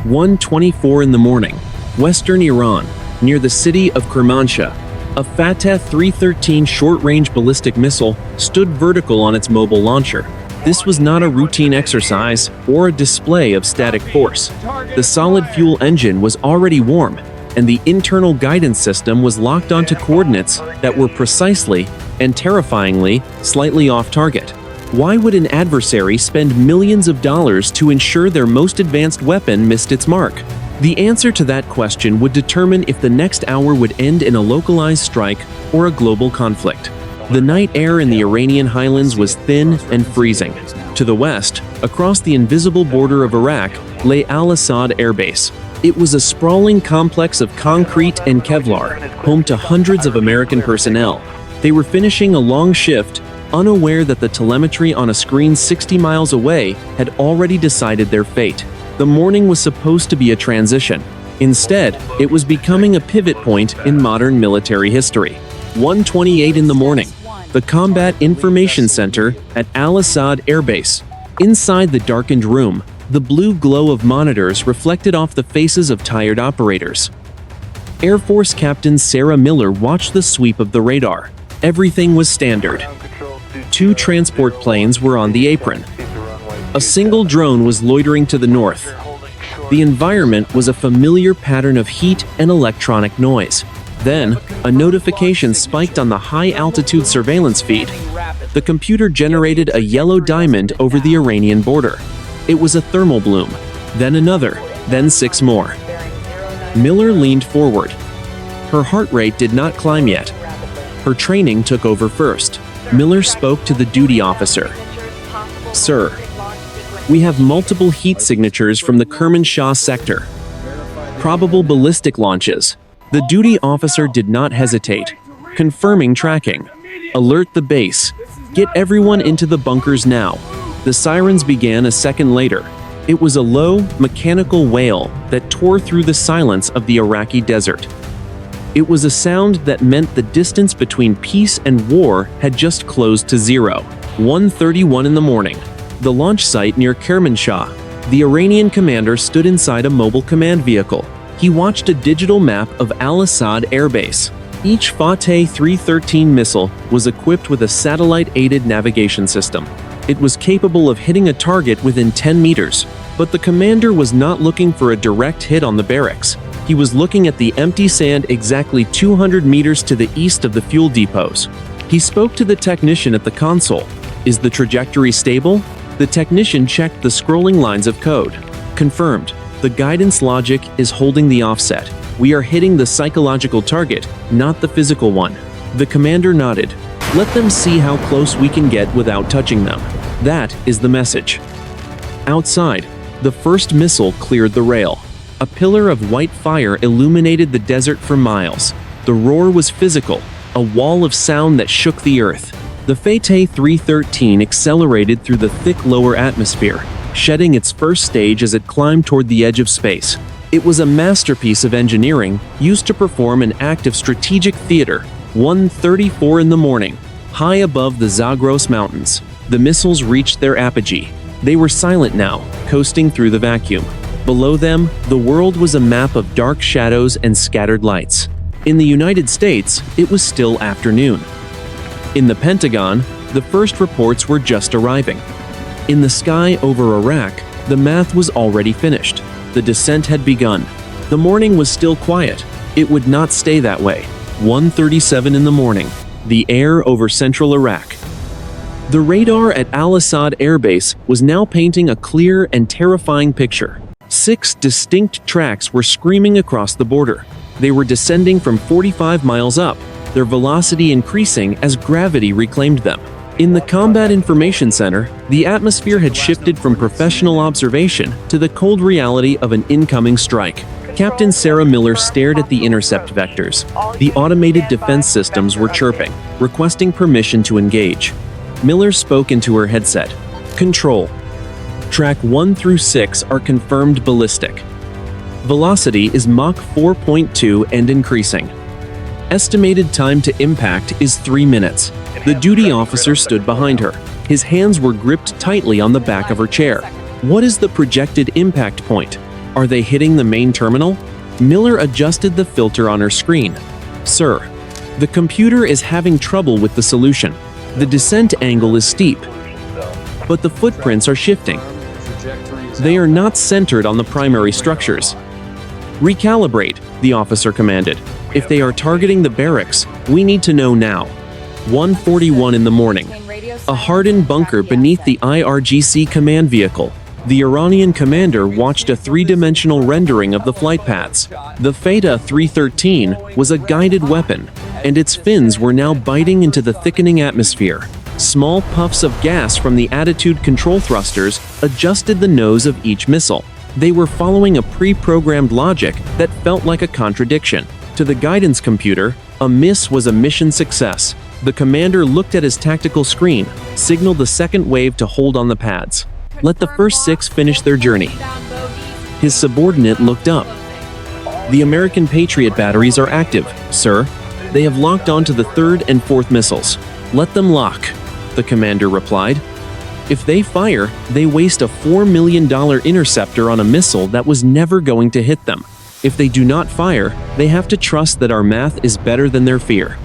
1:24 in the morning, Western Iran, near the city of Kermanshah. A Fateh-313 short-range ballistic missile stood vertical on its mobile launcher. This was not a routine exercise or a display of static force. The solid fuel engine was already warm, and the internal guidance system was locked onto coordinates that were precisely and terrifyingly slightly off target. Why would an adversary spend millions of dollars to ensure their most advanced weapon missed its mark? The answer to that question would determine if the next hour would end in a localized strike or a global conflict. The night air in the Iranian highlands was thin and freezing. To the west, across the invisible border of Iraq, lay Al-Asad Airbase. It was a sprawling complex of concrete and Kevlar, home to hundreds of American personnel. They were finishing a long shift, unaware that the telemetry on a screen 60 miles away had already decided their fate. The morning was supposed to be a transition. Instead, it was becoming a pivot point in modern military history. 1:28 in the morning, the Combat Information Center at Al-Asad Airbase. Inside the darkened room, the blue glow of monitors reflected off the faces of tired operators. Air Force Captain Sarah Miller watched the sweep of the radar. Everything was standard. 2 transport planes were on the apron. A single drone was loitering to the north. The environment was a familiar pattern of heat and electronic noise. Then, a notification spiked on the high-altitude surveillance feed. The computer generated a yellow diamond over the Iranian border. It was a thermal bloom, then another, then 6 more. Miller leaned forward. Her heart rate did not climb yet. Her training took over first. Miller spoke to the duty officer. "Sir, we have multiple heat signatures from the Kermanshah sector. Probable ballistic launches." The duty officer did not hesitate, confirming tracking. "Alert the base. Get everyone into the bunkers now." The sirens began a second later. It was a low, mechanical wail that tore through the silence of the Iraqi desert. It was a sound that meant the distance between peace and war had just closed to zero. 1:31 in the morning, the launch site near Kermanshah. The Iranian commander stood inside a mobile command vehicle. He watched a digital map of Al-Asad Airbase. Each Fateh-313 missile was equipped with a satellite-aided navigation system. It was capable of hitting a target within 10 meters. But the commander was not looking for a direct hit on the barracks. He was looking at the empty sand exactly 200 meters to the east of the fuel depots. He spoke to the technician at the console. "Is the trajectory stable?" The technician checked the scrolling lines of code. "Confirmed. The guidance logic is holding the offset. We are hitting the psychological target, not the physical one." The commander nodded. "Let them see how close we can get without touching them. That is the message." Outside, the first missile cleared the rail. A pillar of white fire illuminated the desert for miles. The roar was physical, a wall of sound that shook the earth. The Fateh-313 accelerated through the thick lower atmosphere, shedding its first stage as it climbed toward the edge of space. It was a masterpiece of engineering used to perform an act of strategic theater. 1:34 in the morning, high above the Zagros Mountains, the missiles reached their apogee. They were silent now, coasting through the vacuum. Below them, the world was a map of dark shadows and scattered lights. In the United States, it was still afternoon. In the Pentagon, the first reports were just arriving. In the sky over Iraq, the math was already finished. The descent had begun. The morning was still quiet. It would not stay that way. 1:37 in the morning, the air over central Iraq. The radar at Al-Asad Airbase was now painting a clear and terrifying picture. 6 distinct tracks were screaming across the border. They were descending from 45 miles up, their velocity increasing as gravity reclaimed them. In the Combat Information Center, the atmosphere had shifted from professional observation to the cold reality of an incoming strike. Captain Sarah Miller stared at the intercept vectors. The automated defense systems were chirping, requesting permission to engage. Miller spoke into her headset. "Control. Track 1 through 6 are confirmed ballistic. Velocity is Mach 4.2 and increasing. Estimated time to impact is 3 minutes. The duty officer stood behind her. His hands were gripped tightly on the back of her chair. "What is the projected impact point?" Are they hitting the main terminal? Miller adjusted the filter on her screen. Sir, the computer is having trouble with the solution. The descent angle is steep, but the footprints are shifting. They are not centered on the primary structures. Recalibrate, the officer commanded. If they are targeting the barracks, we need to know now. 1:41 in the morning. A hardened bunker beneath the IRGC command vehicle. The Iranian commander watched a three-dimensional rendering of the flight paths. The Fateh-313 was a guided weapon, and its fins were now biting into the thickening atmosphere. Small puffs of gas from the attitude control thrusters adjusted the nose of each missile. They were following a pre-programmed logic that felt like a contradiction. To the guidance computer, a miss was a mission success. The commander looked at his tactical screen, signaled the second wave to hold on the pads. Let the first 6 finish their journey. His subordinate looked up. The American Patriot batteries are active, sir. They have locked onto the 3rd and 4th missiles. Let them lock, the commander replied. If they fire, they waste a $4 million interceptor on a missile that was never going to hit them. If they do not fire, they have to trust that our math is better than their fear.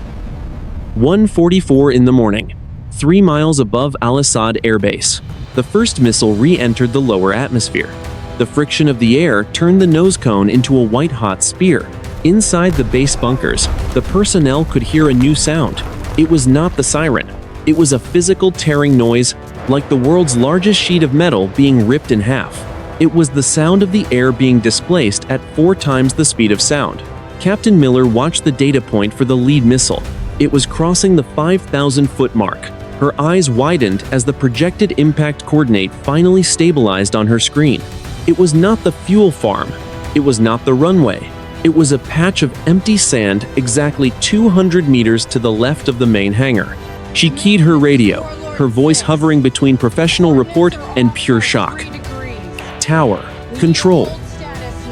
1:44 in the morning, 3 miles above Al-Asad Airbase. The first missile re-entered the lower atmosphere. The friction of the air turned the nose cone into a white-hot spear. Inside the base bunkers, the personnel could hear a new sound. It was not the siren. It was a physical tearing noise, like the world's largest sheet of metal being ripped in half. It was the sound of the air being displaced at 4 times the speed of sound. Captain Miller watched the data point for the lead missile. It was crossing the 5,000-foot mark. Her eyes widened as the projected impact coordinate finally stabilized on her screen. It was not the fuel farm. It was not the runway. It was a patch of empty sand exactly 200 meters to the left of the main hangar. She keyed her radio, her voice hovering between professional report and pure shock. Tower, control.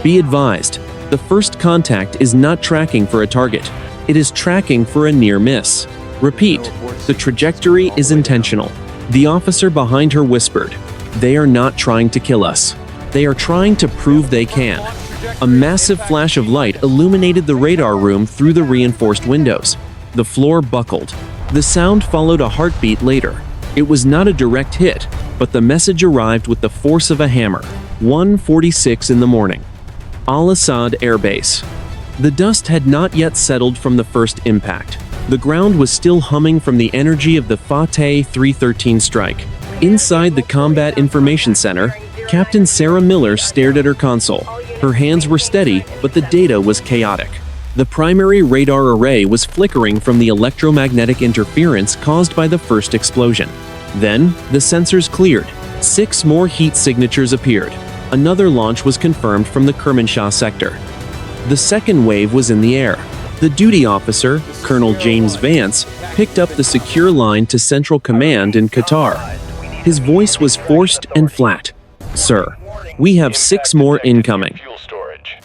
Be advised, the first contact is not tracking for a target. It is tracking for a near miss. Repeat, the trajectory is intentional. The officer behind her whispered, "They are not trying to kill us. They are trying to prove they can." A massive flash of light illuminated the radar room through the reinforced windows. The floor buckled. The sound followed a heartbeat later. It was not a direct hit, but the message arrived with the force of a hammer. 1:46 in the morning. Al-Asad Airbase. The dust had not yet settled from the first impact. The ground was still humming from the energy of the Fateh-313 strike. Inside the Combat Information Center, Captain Sarah Miller stared at her console. Her hands were steady, but the data was chaotic. The primary radar array was flickering from the electromagnetic interference caused by the first explosion. Then, the sensors cleared. 6 more heat signatures appeared. Another launch was confirmed from the Kermanshah sector. The second wave was in the air. The duty officer, Colonel James Vance, picked up the secure line to Central Command in Qatar. His voice was forced and flat. "Sir, we have 6 more incoming."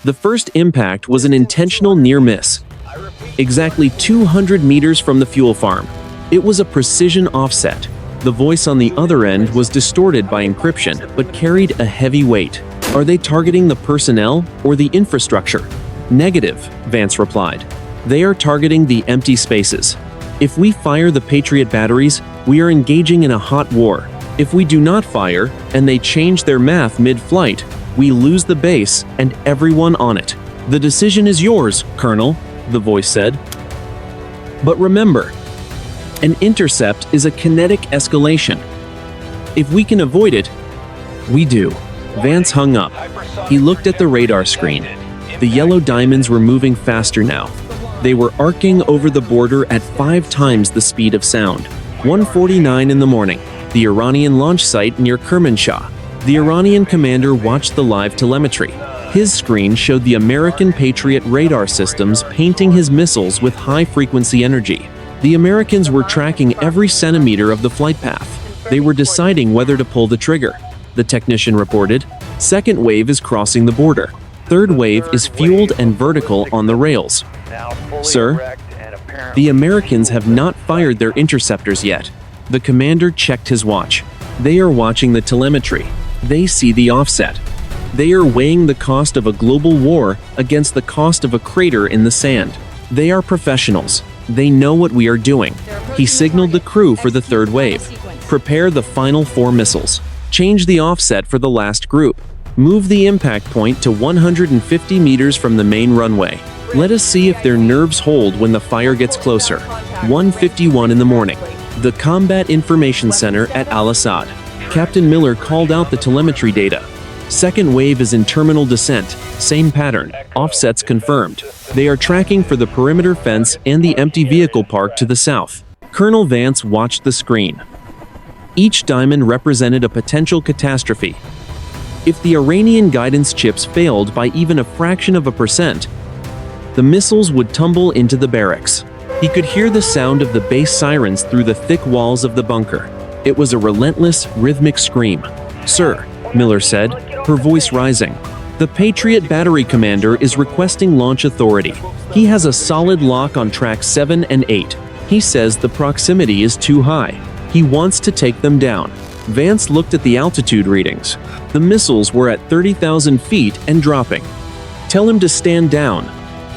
The first impact was an intentional near miss, exactly 200 meters from the fuel farm. It was a precision offset. The voice on the other end was distorted by encryption, but carried a heavy weight. "Are they targeting the personnel or the infrastructure?" "Negative," Vance replied. "They are targeting the empty spaces. If we fire the Patriot batteries, we are engaging in a hot war. If we do not fire, and they change their math mid-flight, we lose the base and everyone on it." "The decision is yours, Colonel," the voice said. "But remember, an intercept is a kinetic escalation. If we can avoid it, we do." Vance hung up. He looked at the radar screen. The yellow diamonds were moving faster now. They were arcing over the border at 5 times the speed of sound. 1:49 in the morning. The Iranian launch site near Kermanshah. The Iranian commander watched the live telemetry. His screen showed the American Patriot radar systems painting his missiles with high-frequency energy. The Americans were tracking every centimeter of the flight path. They were deciding whether to pull the trigger. The technician reported, "Second wave is crossing the border. Third wave is fueled and vertical on the rails." "Sir, the Americans have not fired their interceptors yet." The commander checked his watch. "They are watching the telemetry. They see the offset. They are weighing the cost of a global war against the cost of a crater in the sand. They are professionals. They know what we are doing. He signaled the crew for the third wave. Prepare the final 4 missiles. Change the offset for the last group. Move the impact point to 150 meters from the main runway. Let us see if their nerves hold when the fire gets closer. 1:51 in the morning. The Combat Information Center at Al-Asad. Captain Miller called out the telemetry data. Second wave is in terminal descent. Same pattern. Offsets confirmed. They are tracking for the perimeter fence and the empty vehicle park to the south. Colonel Vance watched the screen. Each diamond represented a potential catastrophe. If the Iranian guidance chips failed by even a fraction of a percent, the missiles would tumble into the barracks. He could hear the sound of the base sirens through the thick walls of the bunker. It was a relentless, rhythmic scream. "Sir," Miller said, her voice rising. "The Patriot battery commander is requesting launch authority. He has a solid lock on track 7 and 8. He says the proximity is too high. He wants to take them down." Vance looked at the altitude readings. The missiles were at 30,000 feet and dropping. "Tell him to stand down.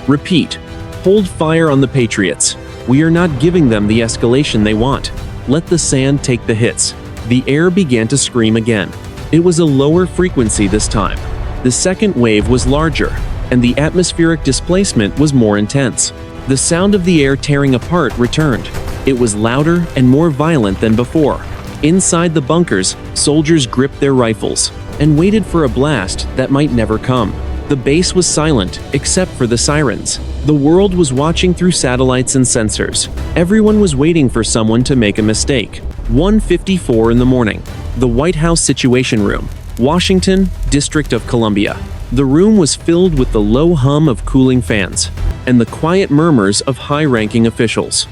Repeat. Hold fire on the Patriots. We are not giving them the escalation they want. Let the sand take the hits." The air began to scream again. It was a lower frequency this time. The second wave was larger, and the atmospheric displacement was more intense. The sound of the air tearing apart returned. It was louder and more violent than before. Inside the bunkers, soldiers gripped their rifles and waited for a blast that might never come. The base was silent, except for the sirens. The world was watching through satellites and sensors. Everyone was waiting for someone to make a mistake. 1:54 in the morning. The White House Situation Room, Washington, District of Columbia. The room was filled with the low hum of cooling fans and the quiet murmurs of high-ranking officials.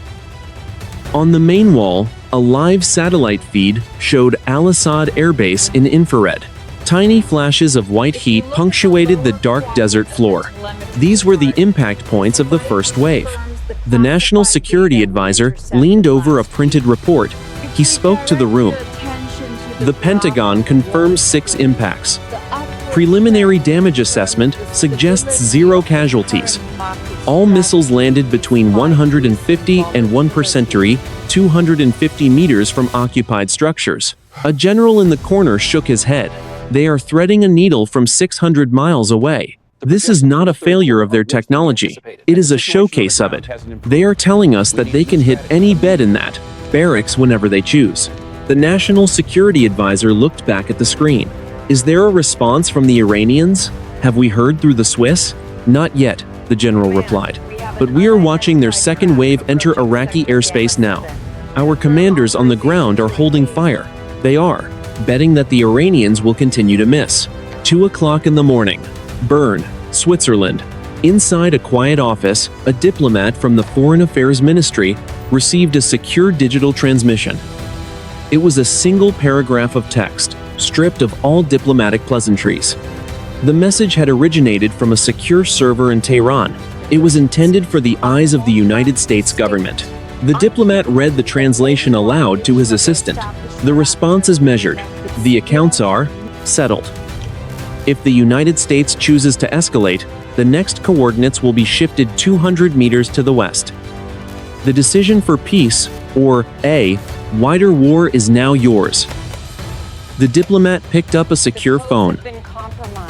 On the main wall, a live satellite feed showed Al-Asad Airbase in infrared. Tiny flashes of white heat punctuated the dark desert floor. These were the impact points of the first wave. The National Security Advisor leaned over a printed report. He spoke to the room. The Pentagon confirms 6 impacts. Preliminary damage assessment suggests 0 casualties. All missiles landed between 150 and 1%, 250 meters from occupied structures. A general in the corner shook his head. They are threading a needle from 600 miles away. This is not a failure of their technology. It is a showcase of it. They are telling us that they can hit any bed in that barracks whenever they choose. The National Security Advisor looked back at the screen. Is there a response from the Iranians? Have we heard through the Swiss? Not yet, the general replied. But we are watching their second wave enter Iraqi airspace now. Our commanders on the ground are holding fire. They are betting that the Iranians will continue to miss. 2 o'clock in the morning. Bern, Switzerland. Inside a quiet office, a diplomat from the Foreign Affairs Ministry received a secure digital transmission. It was a single paragraph of text, stripped of all diplomatic pleasantries. The message had originated from a secure server in Tehran. It was intended for the eyes of the United States government. The diplomat read the translation aloud to his assistant. The response is measured. The accounts are settled. If the United States chooses to escalate, the next coordinates will be shifted 200 meters to the west. The decision for peace, or a wider war, is now yours. The diplomat picked up a secure phone.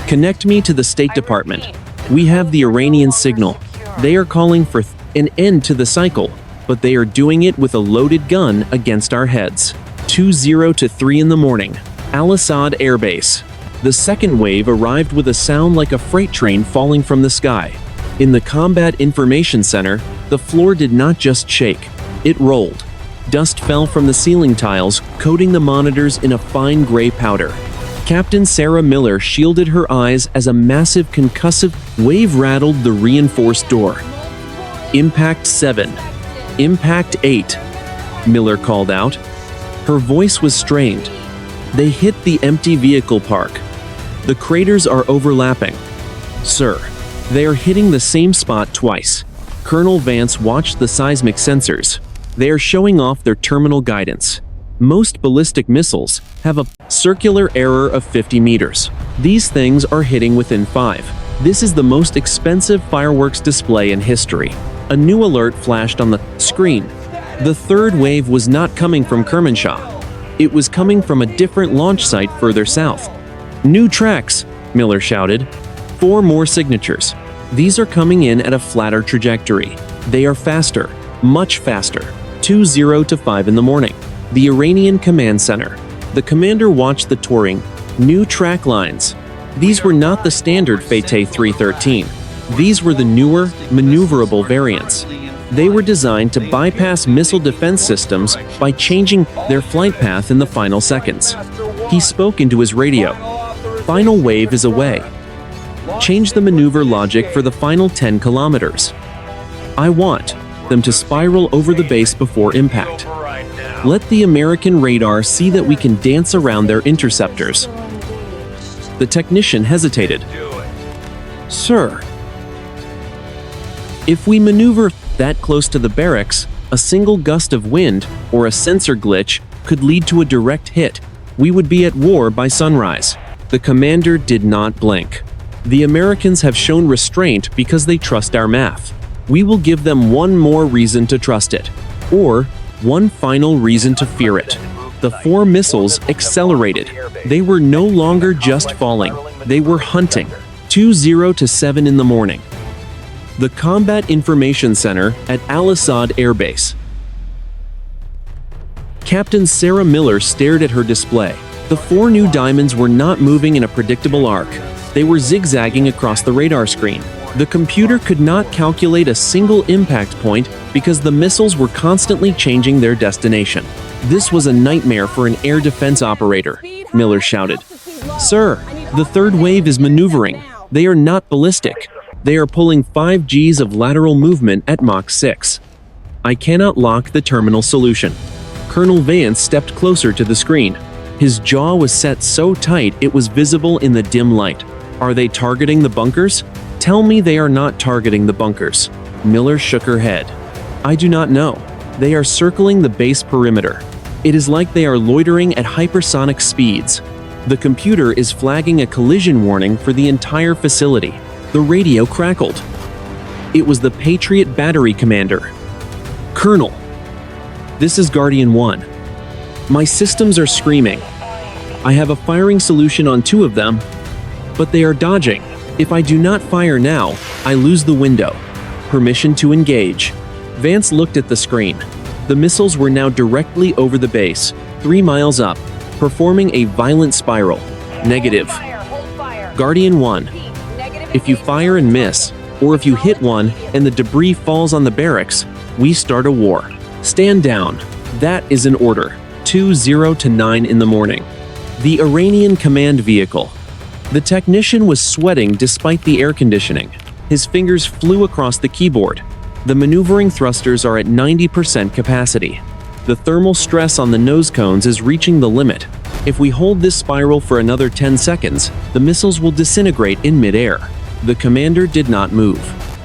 Connect me to the State Department. We have the Iranian signal. They are calling for an end to the cycle, but they are doing it with a loaded gun against our heads. 2:0 to 3 in the morning. Al-Asad Airbase. The second wave arrived with a sound like a freight train falling from the sky. In the Combat Information Center, the floor did not just shake. It rolled. Dust fell from the ceiling tiles, coating the monitors in a fine gray powder. Captain Sarah Miller shielded her eyes as a massive concussive wave rattled the reinforced door. Impact 7. Impact 8. Miller called out. Her voice was strained. They hit the empty vehicle park. The craters are overlapping. Sir, they are hitting the same spot twice. Colonel Vance watched the seismic sensors. They are showing off their terminal guidance. Most ballistic missiles have a circular error of 50 meters. These things are hitting within 5. This is the most expensive fireworks display in history. A new alert flashed on the screen. The third wave was not coming from Kermanshah. It was coming from a different launch site further south. New tracks, Miller shouted. 4 more signatures. These are coming in at a flatter trajectory. They are faster, much faster. 2:0 to 5 in the morning. The Iranian Command Center. The commander watched the touring, new track lines. These were not the standard Fateh-313. These were the newer, maneuverable variants. They were designed to bypass missile defense systems by changing their flight path in the final seconds. He spoke into his radio. Final wave is away. Change the maneuver logic for the final 10 kilometers. I want them to spiral over the base before impact. Let the American radar see that we can dance around their interceptors. The technician hesitated. Sir, if we maneuver that close to the barracks, a single gust of wind or a sensor glitch could lead to a direct hit. We would be at war by sunrise. The commander did not blink. The Americans have shown restraint because they trust our math. We will give them one more reason to trust it, or one final reason to fear it. The 4 missiles accelerated. They were no longer just falling, they were hunting. 2:0 to 7 in the morning. The Combat Information Center at Al-Asad Airbase. Captain Sarah Miller stared at her display. The 4 new diamonds were not moving in a predictable arc. They were zigzagging across the radar screen. The computer could not calculate a single impact point because the missiles were constantly changing their destination. This was a nightmare for an air defense operator, Miller shouted. Sir, the third wave is maneuvering. They are not ballistic. They are pulling 5 Gs of lateral movement at Mach 6. I cannot lock the terminal solution. Colonel Vance stepped closer to the screen. His jaw was set so tight it was visible in the dim light. Are they targeting the bunkers? Tell me they are not targeting the bunkers. Miller shook her head. I do not know. They are circling the base perimeter. It is like they are loitering at hypersonic speeds. The computer is flagging a collision warning for the entire facility. The radio crackled. It was the Patriot battery commander. Colonel, this is Guardian 1. My systems are screaming. I have a firing solution on 2 of them, but they are dodging. If I do not fire now, I lose the window. Permission to engage. Vance looked at the screen. The missiles were now directly over the base, 3 miles up, performing a violent spiral. Negative. Guardian 1. If you fire and miss, or if you hit one and the debris falls on the barracks, we start a war. Stand down. That is an order. 2:0 to 9 in the morning. The Iranian command vehicle. The technician was sweating despite the air conditioning. His fingers flew across the keyboard. The maneuvering thrusters are at 90% capacity. The thermal stress on the nose cones is reaching the limit. If we hold this spiral for another 10 seconds, the missiles will disintegrate in midair. The commander did not move.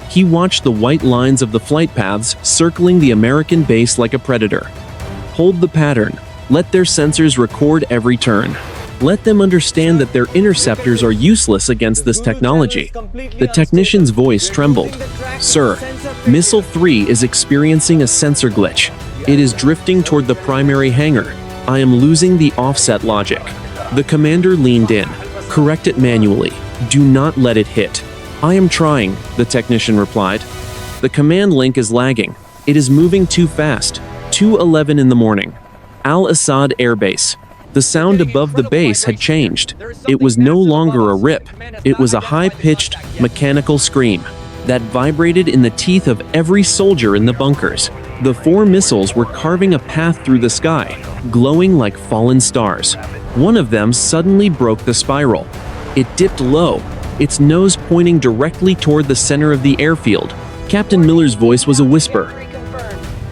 He watched the white lines of the flight paths circling the American base like a predator. Hold the pattern. Let their sensors record every turn. Let them understand that their interceptors are useless against this technology. The technician's voice trembled. Sir, Missile 3 is experiencing a sensor glitch. It is drifting toward the primary hangar. I am losing the offset logic. The commander leaned in. Correct it manually. Do not let it hit. I am trying, the technician replied. The command link is lagging. It is moving too fast. 2:11 in the morning. Al-Asad Airbase. The sound above the base had changed. It was no longer a rip. It was a high-pitched, mechanical scream that vibrated in the teeth of every soldier in the bunkers. The 4 missiles were carving a path through the sky, glowing like fallen stars. One of them suddenly broke the spiral. It dipped low, its nose pointing directly toward the center of the airfield. Captain Miller's voice was a whisper.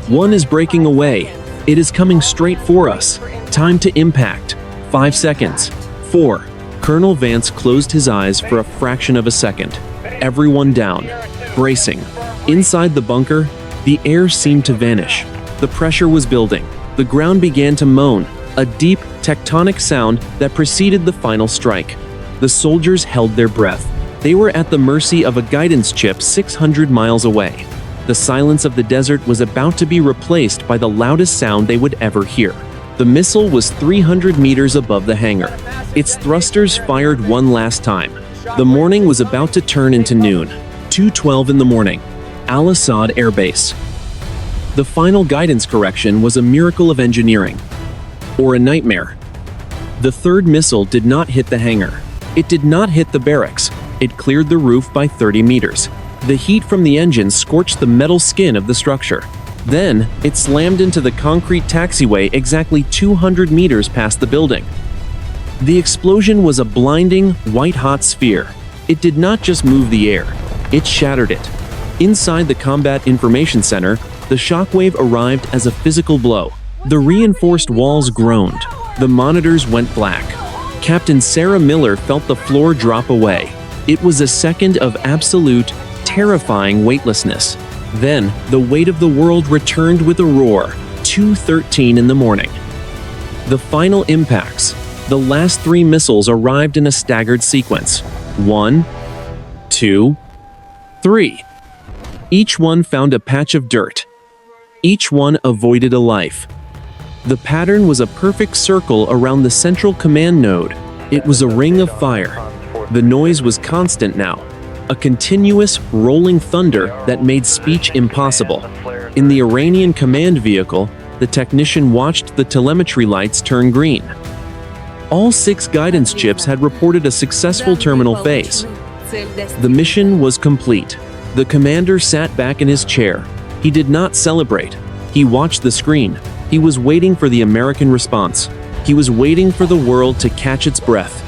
One is breaking away. It is coming straight for us. Time to impact. 5 seconds. 4. Colonel Vance closed his eyes for a fraction of a second. Everyone down. Bracing. Inside the bunker, the air seemed to vanish. The pressure was building. The ground began to moan. a deep, tectonic sound that preceded the final strike. The soldiers held their breath. They were at the mercy of a guidance chip 600 miles away. The silence of the desert was about to be replaced by the loudest sound they would ever hear. The missile was 300 meters above the hangar. Its thrusters fired one last time. The morning was about to turn into noon. 2:12 in the morning. Al-Asad Airbase. The final guidance correction was a miracle of engineering. Or a nightmare. The third missile did not hit the hangar. It did not hit the barracks. It cleared the roof by 30 meters. The heat from the engine scorched the metal skin of the structure. Then, it slammed into the concrete taxiway exactly 200 meters past the building. The explosion was a blinding, white-hot sphere. It did not just move the air, it shattered it. Inside the Combat Information Center, the shockwave arrived as a physical blow. The reinforced walls groaned. The monitors went black. Captain Sarah Miller felt the floor drop away. It was a second of absolute, terrifying weightlessness. Then, the weight of the world returned with a roar. 2:13 in the morning. The final impacts. The last three missiles arrived in a staggered sequence. 1, 2, 3. Each one found a patch of dirt. Each one avoided a life. The pattern was a perfect circle around the central command node. It was a ring of fire. The noise was constant now. A continuous, rolling thunder that made speech impossible. In the Iranian command vehicle, the technician watched the telemetry lights turn green. All 6 guidance chips had reported a successful terminal phase. The mission was complete. The commander sat back in his chair. He did not celebrate. He watched the screen. He was waiting for the American response. He was waiting for the world to catch its breath.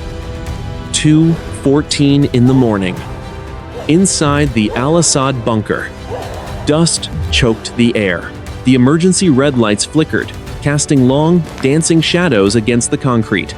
2:14 in the morning. Inside the Al-Asad bunker, dust choked the air. The emergency red lights flickered, casting long, dancing shadows against the concrete.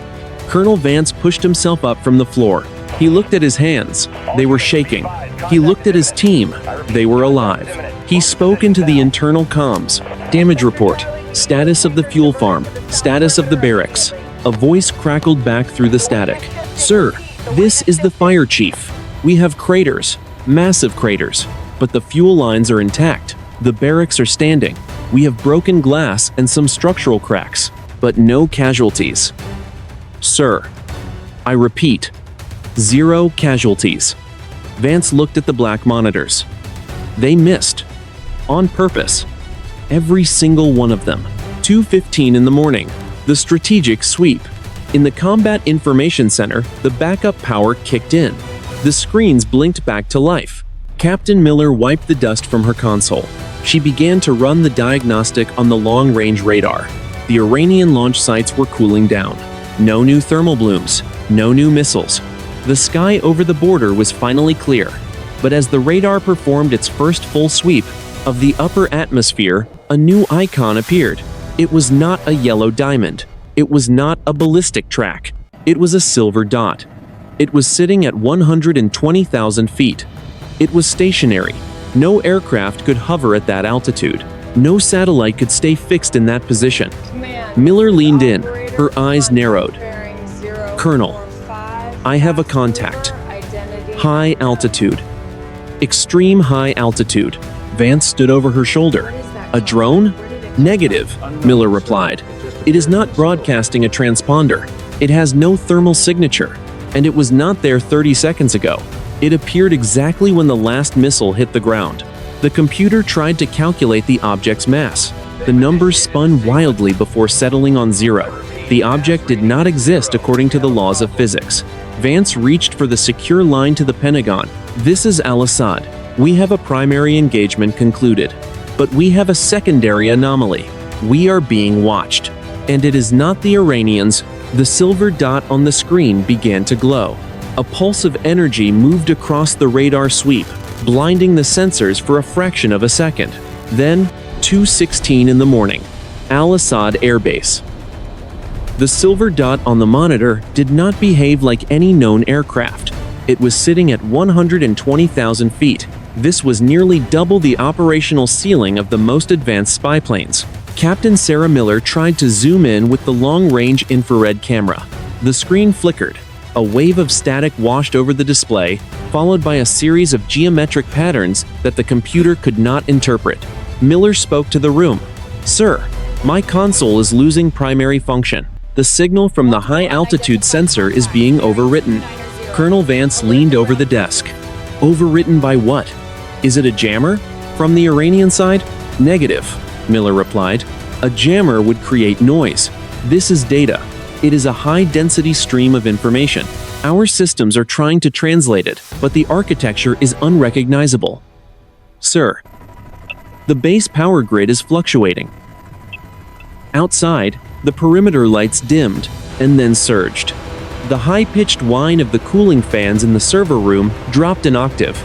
Colonel Vance pushed himself up from the floor. He looked at his hands. They were shaking. He looked at his team. They were alive. He spoke into the internal comms. Damage report. Status of the fuel farm. Status of the barracks. A voice crackled back through the static. "Sir, this is the fire chief. We have craters. Massive craters. But the fuel lines are intact. The barracks are standing. We have broken glass and some structural cracks. But no casualties. Sir, I repeat, 0 casualties." Vance looked at the black monitors. They missed. On purpose. Every single one of them. 2:15 in the morning. The strategic sweep. In the Combat Information Center, the backup power kicked in. The screens blinked back to life. Captain Miller wiped the dust from her console. She began to run the diagnostic on the long-range radar. The Iranian launch sites were cooling down. No new thermal blooms. No new missiles. The sky over the border was finally clear. But as the radar performed its first full sweep of the upper atmosphere, a new icon appeared. It was not a yellow diamond. It was not a ballistic track. It was a silver dot. It was sitting at 120,000 feet. It was stationary. No aircraft could hover at that altitude. No satellite could stay fixed in that position. Miller leaned in. Her eyes narrowed. "Colonel, I have a contact. High altitude. Extreme high altitude." Vance stood over her shoulder. "A drone?" "Negative," Miller replied. "It is not broadcasting a transponder. It has no thermal signature. And it was not there 30 seconds ago. It appeared exactly when the last missile hit the ground." The computer tried to calculate the object's mass. The numbers spun wildly before settling on 0. The object did not exist according to the laws of physics. Vance reached for the secure line to the Pentagon. "This is Al-Asad. We have a primary engagement concluded. But we have a secondary anomaly. We are being watched. And it is not the Iranians." The silver dot on the screen began to glow. A pulse of energy moved across the radar sweep, blinding the sensors for a fraction of a second. Then, 2:16 in the morning. Al-Asad Airbase. The silver dot on the monitor did not behave like any known aircraft. It was sitting at 120,000 feet. This was nearly double the operational ceiling of the most advanced spy planes. Captain Sarah Miller tried to zoom in with the long-range infrared camera. The screen flickered. A wave of static washed over the display, followed by a series of geometric patterns that the computer could not interpret. Miller spoke to the room. "Sir, my console is losing primary function. The signal from the high-altitude sensor is being overwritten." Colonel Vance leaned over the desk. "Overwritten by what? Is it a jammer? From the Iranian side?" "Negative," Miller replied. "A jammer would create noise. This is data. It is a high-density stream of information. Our systems are trying to translate it, but the architecture is unrecognizable." "Sir, the base power grid is fluctuating." Outside, the perimeter lights dimmed and then surged. The high-pitched whine of the cooling fans in the server room dropped an octave.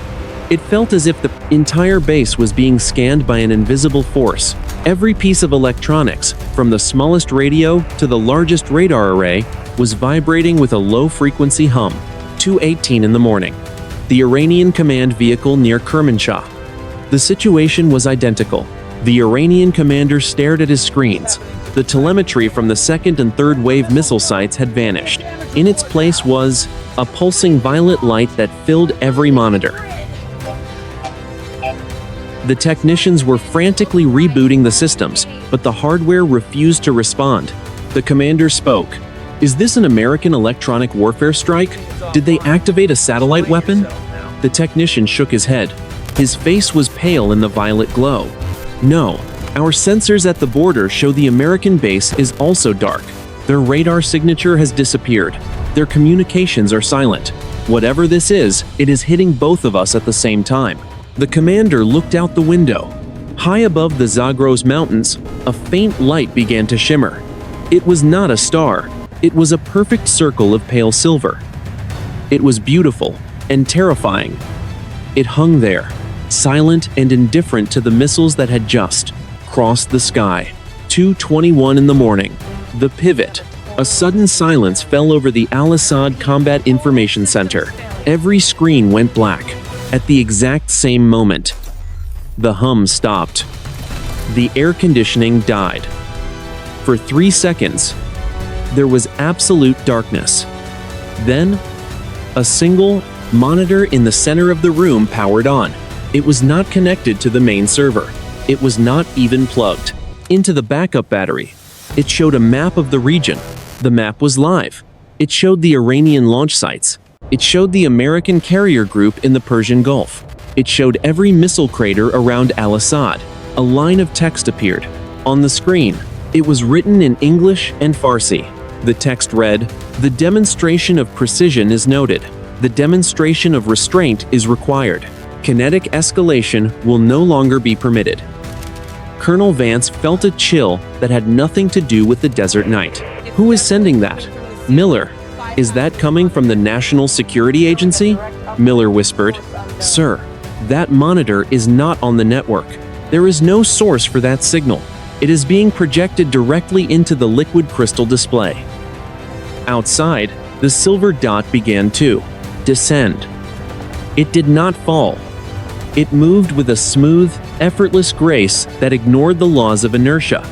It felt as if the entire base was being scanned by an invisible force. Every piece of electronics, from the smallest radio to the largest radar array, was vibrating with a low-frequency hum. 2:18 in the morning. The Iranian command vehicle near Kermanshah. The situation was identical. The Iranian commander stared at his screens. The telemetry from the second and third wave missile sites had vanished. In its place was a pulsing violet light that filled every monitor. The technicians were frantically rebooting the systems, but the hardware refused to respond. The commander spoke. "Is this an American electronic warfare strike? Did they activate a satellite weapon?" The technician shook his head. His face was pale in the violet glow. "No, our sensors at the border show the American base is also dark. Their radar signature has disappeared. Their communications are silent. Whatever this is, it is hitting both of us at the same time." The commander looked out the window. High above the Zagros Mountains, a faint light began to shimmer. It was not a star. It was a perfect circle of pale silver. It was beautiful and terrifying. It hung there, silent and indifferent to the missiles that had just crossed the sky. 2:21 in the morning. The pivot. A sudden silence fell over the Al-Asad Combat Information Center. Every screen went black. At the exact same moment, the hum stopped. The air conditioning died. For 3 seconds, there was absolute darkness. Then, a single monitor in the center of the room powered on. It was not connected to the main server. It was not even plugged into the backup battery. It showed a map of the region. The map was live. It showed the Iranian launch sites. It showed the American carrier group in the Persian Gulf. It showed every missile crater around Al-Asad. A line of text appeared. On the screen, it was written in English and Farsi. The text read, "The demonstration of precision is noted. The demonstration of restraint is required. Kinetic escalation will no longer be permitted." Colonel Vance felt a chill that had nothing to do with the desert night. "Who is sending that?" "Miller." "Is that coming from the National Security Agency?" Miller whispered. "Sir, that monitor is not on the network. There is no source for that signal. It is being projected directly into the liquid crystal display." Outside, the silver dot began to descend. It did not fall. It moved with a smooth, effortless grace that ignored the laws of inertia.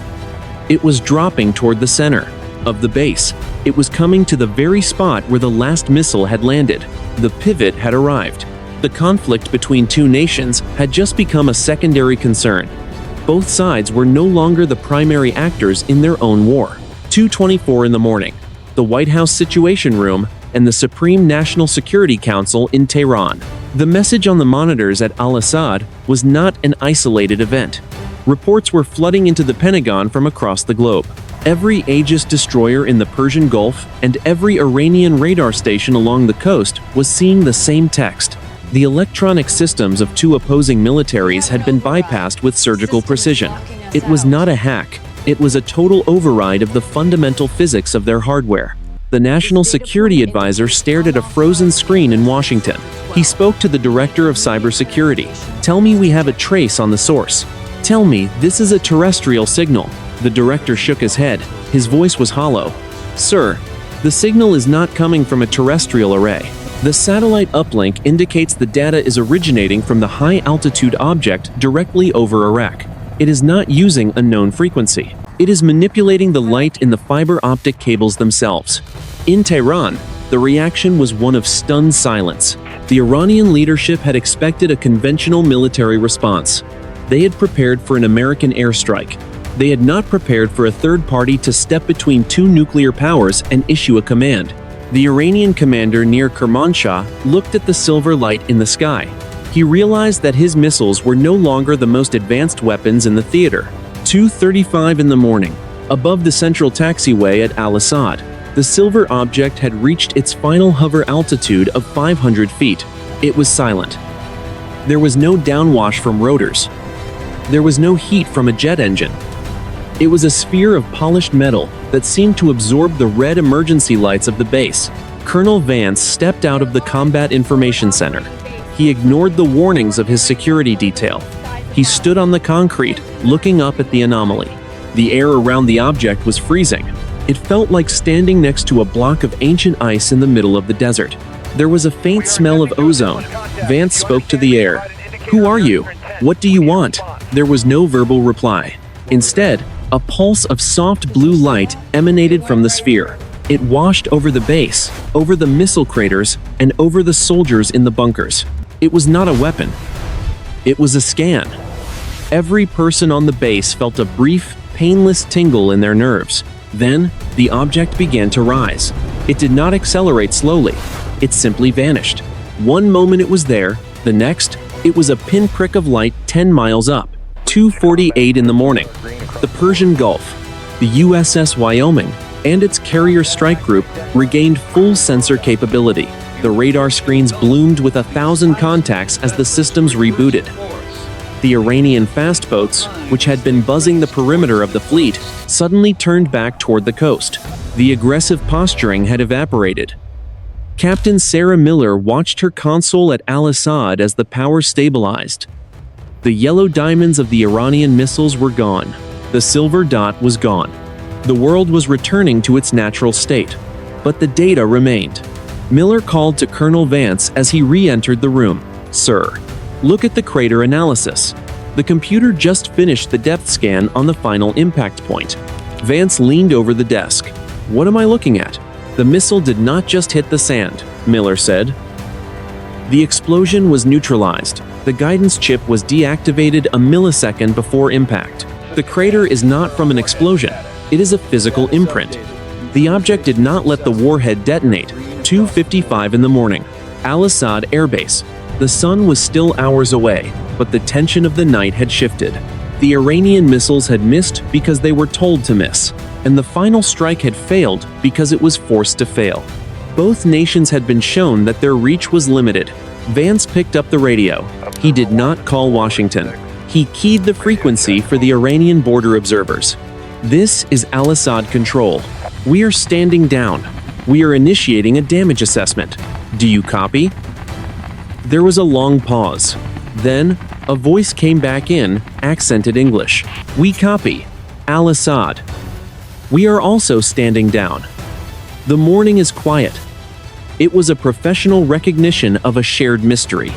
It was dropping toward the center of the base. It was coming to the very spot where the last missile had landed. The pivot had arrived. The conflict between two nations had just become a secondary concern. Both sides were no longer the primary actors in their own war. 2:24 in the morning. The White House Situation Room and the Supreme National Security Council in Tehran. The message on the monitors at Al-Asad was not an isolated event. Reports were flooding into the Pentagon from across the globe. Every Aegis destroyer in the Persian Gulf and every Iranian radar station along the coast was seeing the same text. The electronic systems of two opposing militaries had been bypassed with surgical precision. It was not a hack. It was a total override of the fundamental physics of their hardware. The National Security Advisor stared at a frozen screen in Washington. He spoke to the Director of Cybersecurity. "Tell me we have a trace on the source. Tell me this is a terrestrial signal." The director shook his head. His voice was hollow. "Sir, the signal is not coming from a terrestrial array. The satellite uplink indicates the data is originating from the high-altitude object directly over Iraq. It is not using a known frequency. It is manipulating the light in the fiber optic cables themselves. In Tehran, the reaction was one of stunned silence. The Iranian leadership had expected a conventional military response. They had prepared for an American airstrike. They had not prepared for a third party to step between two nuclear powers and issue a command. The Iranian commander near Kermanshah looked at the silver light in the sky. He realized that his missiles were no longer the most advanced weapons in the theater. 2:35 in the morning, above the central taxiway at Al-Asad, the silver object had reached its final hover altitude of 500 feet. It was silent. There was no downwash from rotors. There was no heat from a jet engine. It was a sphere of polished metal that seemed to absorb the red emergency lights of the base. Colonel Vance stepped out of the Combat Information Center. He ignored the warnings of his security detail. He stood on the concrete, looking up at the anomaly. The air around the object was freezing. It felt like standing next to a block of ancient ice in the middle of the desert. There was a faint smell of ozone. Vance spoke to the air. "Who are you? What do you want?" There was no verbal reply. Instead, a pulse of soft blue light emanated from the sphere. It washed over the base, over the missile craters, and over the soldiers in the bunkers. It was not a weapon. It was a scan. Every person on the base felt a brief, painless tingle in their nerves. Then, the object began to rise. It did not accelerate slowly. It simply vanished. One moment it was there, the next, it was a pinprick of light 10 miles up. 2:48 in the morning. The Persian Gulf, the USS Wyoming, and its carrier strike group regained full sensor capability. The radar screens bloomed with 1,000 contacts as the systems rebooted. The Iranian fast boats, which had been buzzing the perimeter of the fleet, suddenly turned back toward the coast. The aggressive posturing had evaporated. Captain Sarah Miller watched her console at Al-Asad as the power stabilized. The yellow diamonds of the Iranian missiles were gone. The silver dot was gone. The world was returning to its natural state. But the data remained. Miller called to Colonel Vance as he re-entered the room. "Sir, look at the crater analysis. The computer just finished the depth scan on the final impact point." Vance leaned over the desk. "What am I looking at?" "The missile did not just hit the sand," Miller said. "The explosion was neutralized. The guidance chip was deactivated a millisecond before impact. The crater is not from an explosion. It is a physical imprint. The object did not let the warhead detonate." 2:55 in the morning. Al-Asad Airbase. The sun was still hours away, but the tension of the night had shifted. The Iranian missiles had missed because they were told to miss, and the final strike had failed because it was forced to fail. Both nations had been shown that their reach was limited. Vance picked up the radio. He did not call Washington. He keyed the frequency for the Iranian border observers. "This is Al-Asad control. We are standing down. We are initiating a damage assessment. Do you copy?" There was a long pause. Then, a voice came back in, accented English. "We copy. Al-Asad. We are also standing down." The morning is quiet. It was a professional recognition of a shared mystery.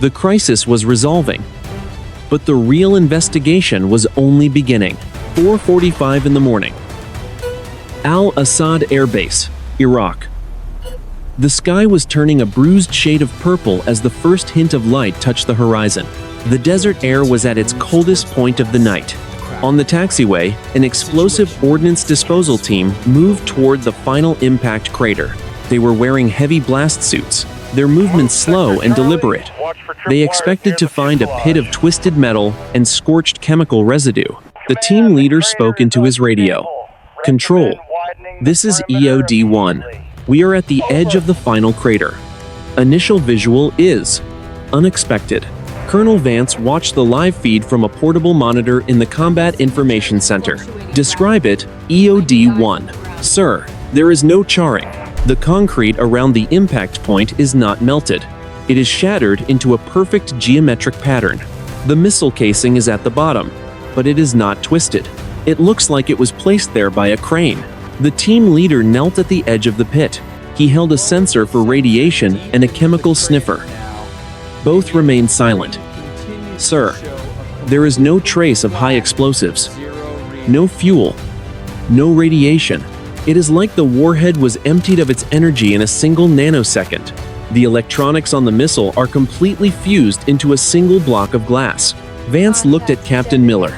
The crisis was resolving. But the real investigation was only beginning. 4:45 in the morning. Al-Asad Airbase, Iraq. The sky was turning a bruised shade of purple as the first hint of light touched the horizon. The desert air was at its coldest point of the night. On the taxiway, an explosive ordnance disposal team moved toward the final impact crater. They were wearing heavy blast suits, their movements slow and deliberate. They expected to find a pit of twisted metal and scorched chemical residue. The team leader spoke into his radio. "Control. This is EOD-1. We are at the edge of the final crater. Initial visual is unexpected." Colonel Vance watched the live feed from a portable monitor in the Combat Information Center. "Describe it, EOD-1. "Sir, there is no charring. The concrete around the impact point is not melted. It is shattered into a perfect geometric pattern. The missile casing is at the bottom, but it is not twisted. It looks like it was placed there by a crane." The team leader knelt at the edge of the pit. He held a sensor for radiation and a chemical sniffer. Both remained silent. "Sir, There is no trace of high explosives. No fuel. No radiation. It is like the warhead was emptied of its energy in a single nanosecond. The electronics on the missile are completely fused into a single block of glass. Vance looked at Captain Miller.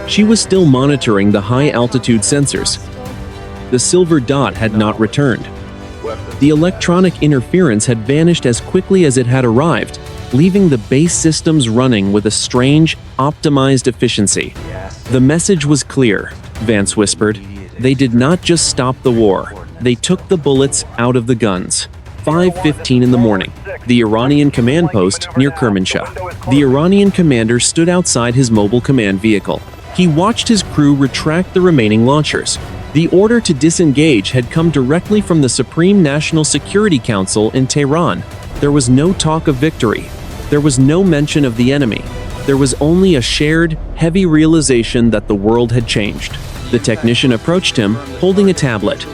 She was still monitoring the high-altitude sensors. The silver dot had not returned. The electronic interference had vanished as quickly as it had arrived, leaving the base systems running with a strange, optimized efficiency. The message was clear, Vance whispered. They did not just stop the war. They took the bullets out of the guns. 5:15 in the morning. The Iranian command post near Kermanshah. The Iranian commander stood outside his mobile command vehicle. He watched his crew retract the remaining launchers. The order to disengage had come directly from the Supreme National Security Council in Tehran. There was no talk of victory. There was no mention of the enemy. There was only a shared, heavy realization that the world had changed. The technician approached him, holding a tablet.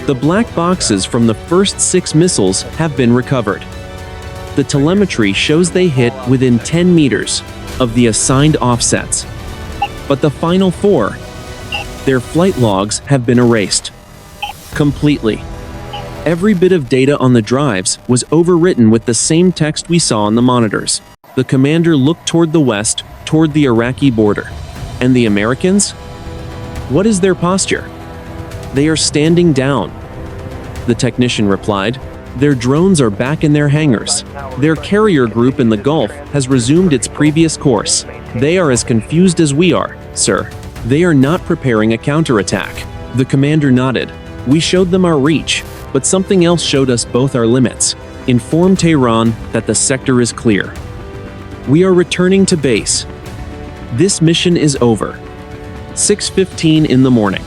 The black boxes from the first 6 missiles have been recovered. The telemetry shows they hit within 10 meters of the assigned offsets. But the final 4, their flight logs have been erased. Completely. Every bit of data on the drives was overwritten with the same text we saw on the monitors. The commander looked toward the west, toward the Iraqi border. And the Americans? What is their posture? They are standing down. The technician replied. Their drones are back in their hangars. Their carrier group in the Gulf has resumed its previous course. They are as confused as we are, sir. They are not preparing a counterattack. The commander nodded. We showed them our reach, but something else showed us both our limits. Inform Tehran that the sector is clear. We are returning to base. This mission is over. 6:15 in the morning.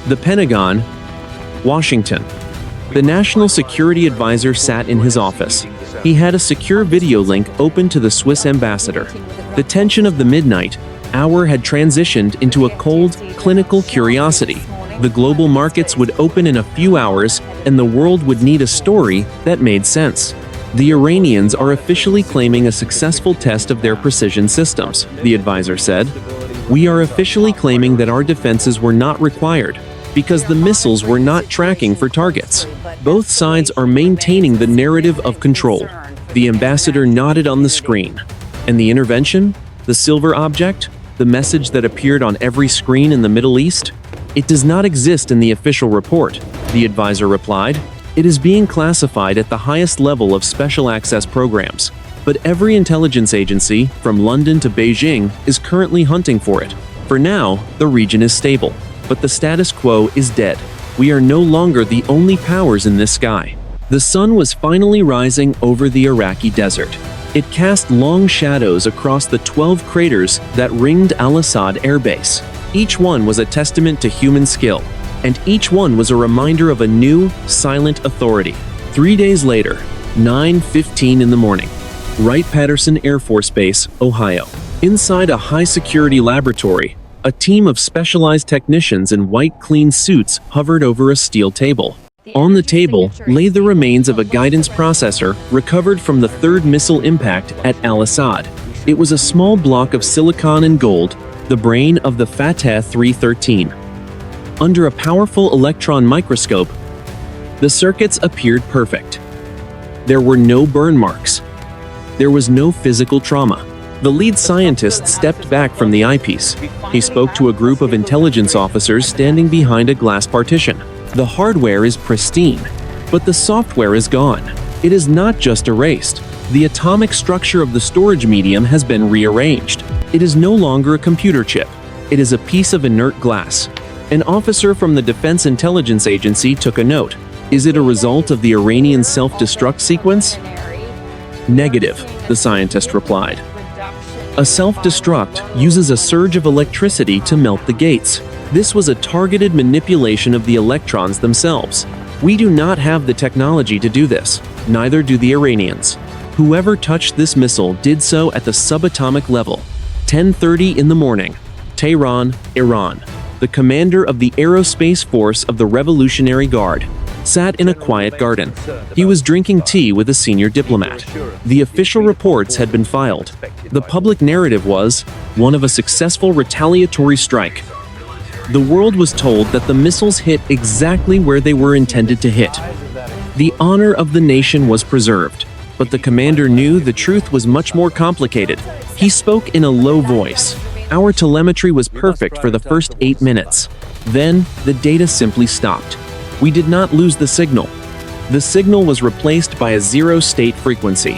The Pentagon, Washington. The National Security Advisor sat in his office. He had a secure video link open to the Swiss ambassador. The tension of the midnight hour had transitioned into a cold, clinical curiosity. The global markets would open in a few hours, and the world would need a story that made sense. The Iranians are officially claiming a successful test of their precision systems, the advisor said. We are officially claiming that our defenses were not required, because the missiles were not tracking for targets. Both sides are maintaining the narrative of control. The ambassador nodded on the screen. And the intervention? The silver object? The message that appeared on every screen in the Middle East? It does not exist in the official report, the advisor replied. It is being classified at the highest level of special access programs. But every intelligence agency, from London to Beijing, is currently hunting for it. For now, the region is stable. But the status quo is dead. We are no longer the only powers in this sky. The sun was finally rising over the Iraqi desert. It cast long shadows across the 12 craters that ringed Al-Asad Airbase. Each one was a testament to human skill, and each one was a reminder of a new, silent authority. 3 days later, 9:15 in the morning, Wright-Patterson Air Force Base, Ohio. Inside a high-security laboratory, a team of specialized technicians in white clean suits hovered over a steel table. On the table lay the remains of a guidance processor recovered from the 3rd missile impact at Al-Asad. It was a small block of silicon and gold, the brain of the Fateh-313. Under a powerful electron microscope, the circuits appeared perfect. There were no burn marks. There was no physical trauma. The lead scientist stepped back from the eyepiece. He spoke to a group of intelligence officers standing behind a glass partition. The hardware is pristine, but the software is gone. It is not just erased. The atomic structure of the storage medium has been rearranged. It is no longer a computer chip. It is a piece of inert glass. An officer from the Defense Intelligence Agency took a note. Is it a result of the Iranian self-destruct sequence? Negative, the scientist replied. A self-destruct uses a surge of electricity to melt the gates. This was a targeted manipulation of the electrons themselves. We do not have the technology to do this. Neither do the Iranians. Whoever touched this missile did so at the subatomic level. 10:30 in the morning. Tehran, Iran. The commander of the Aerospace Force of the Revolutionary Guard. sat in a quiet garden. He was drinking tea with a senior diplomat. The official reports had been filed. The public narrative was one of a successful retaliatory strike. The world was told that the missiles hit exactly where they were intended to hit. The honor of the nation was preserved, but the commander knew the truth was much more complicated. He spoke in a low voice. Our telemetry was perfect for the first 8 minutes. Then, the data simply stopped. We did not lose the signal. The signal was replaced by a zero-state frequency.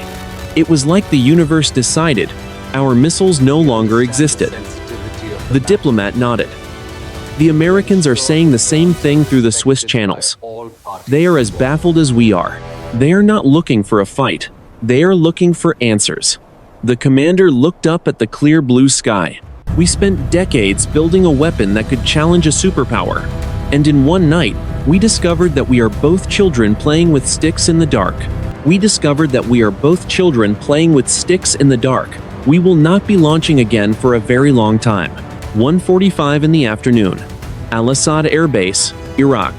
It was like the universe decided our missiles no longer existed. The diplomat nodded. The Americans are saying the same thing through the Swiss channels. They are as baffled as we are. They are not looking for a fight. They are looking for answers. The commander looked up at the clear blue sky. We spent decades building a weapon that could challenge a superpower. And in one night, we discovered that we are both children playing with sticks in the dark. We discovered that we are both children playing with sticks in the dark. We will not be launching again for a very long time. 1:45 in the afternoon. Al-Asad Airbase, Iraq.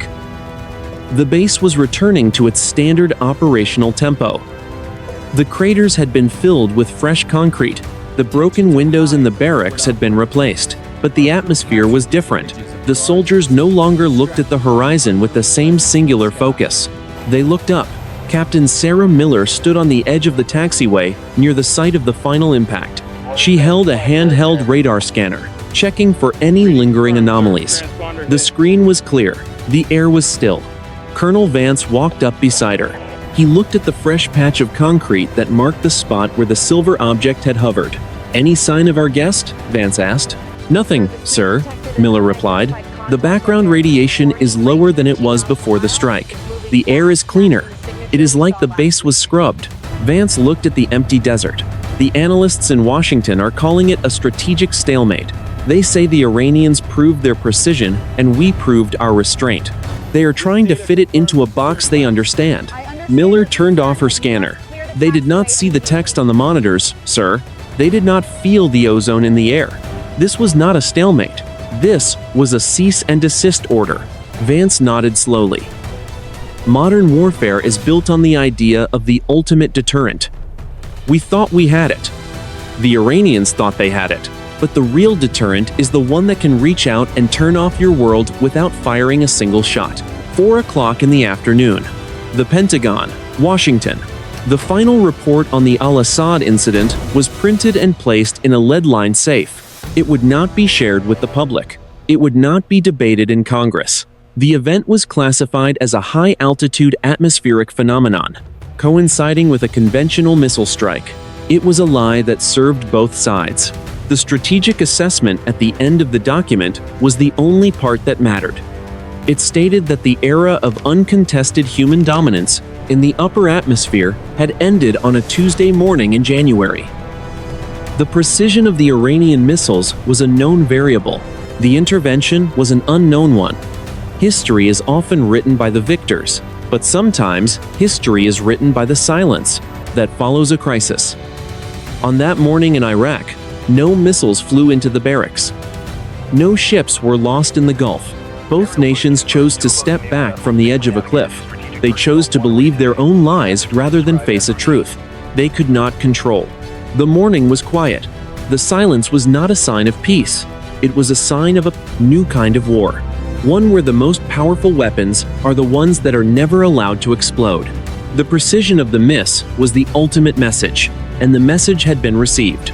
The base was returning to its standard operational tempo. The craters had been filled with fresh concrete. The broken windows in the barracks had been replaced. But the atmosphere was different. The soldiers no longer looked at the horizon with the same singular focus. They looked up. Captain Sarah Miller stood on the edge of the taxiway near the site of the final impact. She held a handheld radar scanner, checking for any lingering anomalies. The screen was clear. The air was still. Colonel Vance walked up beside her. He looked at the fresh patch of concrete that marked the spot where the silver object had hovered. "Any sign of our guest?" Vance asked. "Nothing, sir," Miller replied. "The background radiation is lower than it was before the strike. The air is cleaner. It is like the base was scrubbed." Vance looked at the empty desert. The analysts in Washington are calling it a strategic stalemate. They say the Iranians proved their precision and we proved our restraint. They are trying to fit it into a box they understand. Miller turned off her scanner. "They did not see the text on the monitors, sir. They did not feel the ozone in the air. This was not a stalemate. This was a cease and desist order." Vance nodded slowly. Modern warfare is built on the idea of the ultimate deterrent. We thought we had it. The Iranians thought they had it. But the real deterrent is the one that can reach out and turn off your world without firing a single shot. 4 o'clock in the afternoon. The Pentagon, Washington. The final report on the Al-Asad incident was printed and placed in a lead-lined safe. It would not be shared with the public. It would not be debated in Congress. The event was classified as a high-altitude atmospheric phenomenon, coinciding with a conventional missile strike. It was a lie that served both sides. The strategic assessment at the end of the document was the only part that mattered. It stated that the era of uncontested human dominance in the upper atmosphere had ended on a Tuesday morning in January. The precision of the Iranian missiles was a known variable. The intervention was an unknown one. History is often written by the victors, but sometimes history is written by the silence that follows a crisis. On that morning in Iraq, no missiles flew into the barracks. No ships were lost in the Gulf. Both nations chose to step back from the edge of a cliff. They chose to believe their own lies rather than face a truth they could not control. The morning was quiet. The silence was not a sign of peace. It was a sign of a new kind of war. One where the most powerful weapons are the ones that are never allowed to explode. The precision of the miss was the ultimate message, and the message had been received.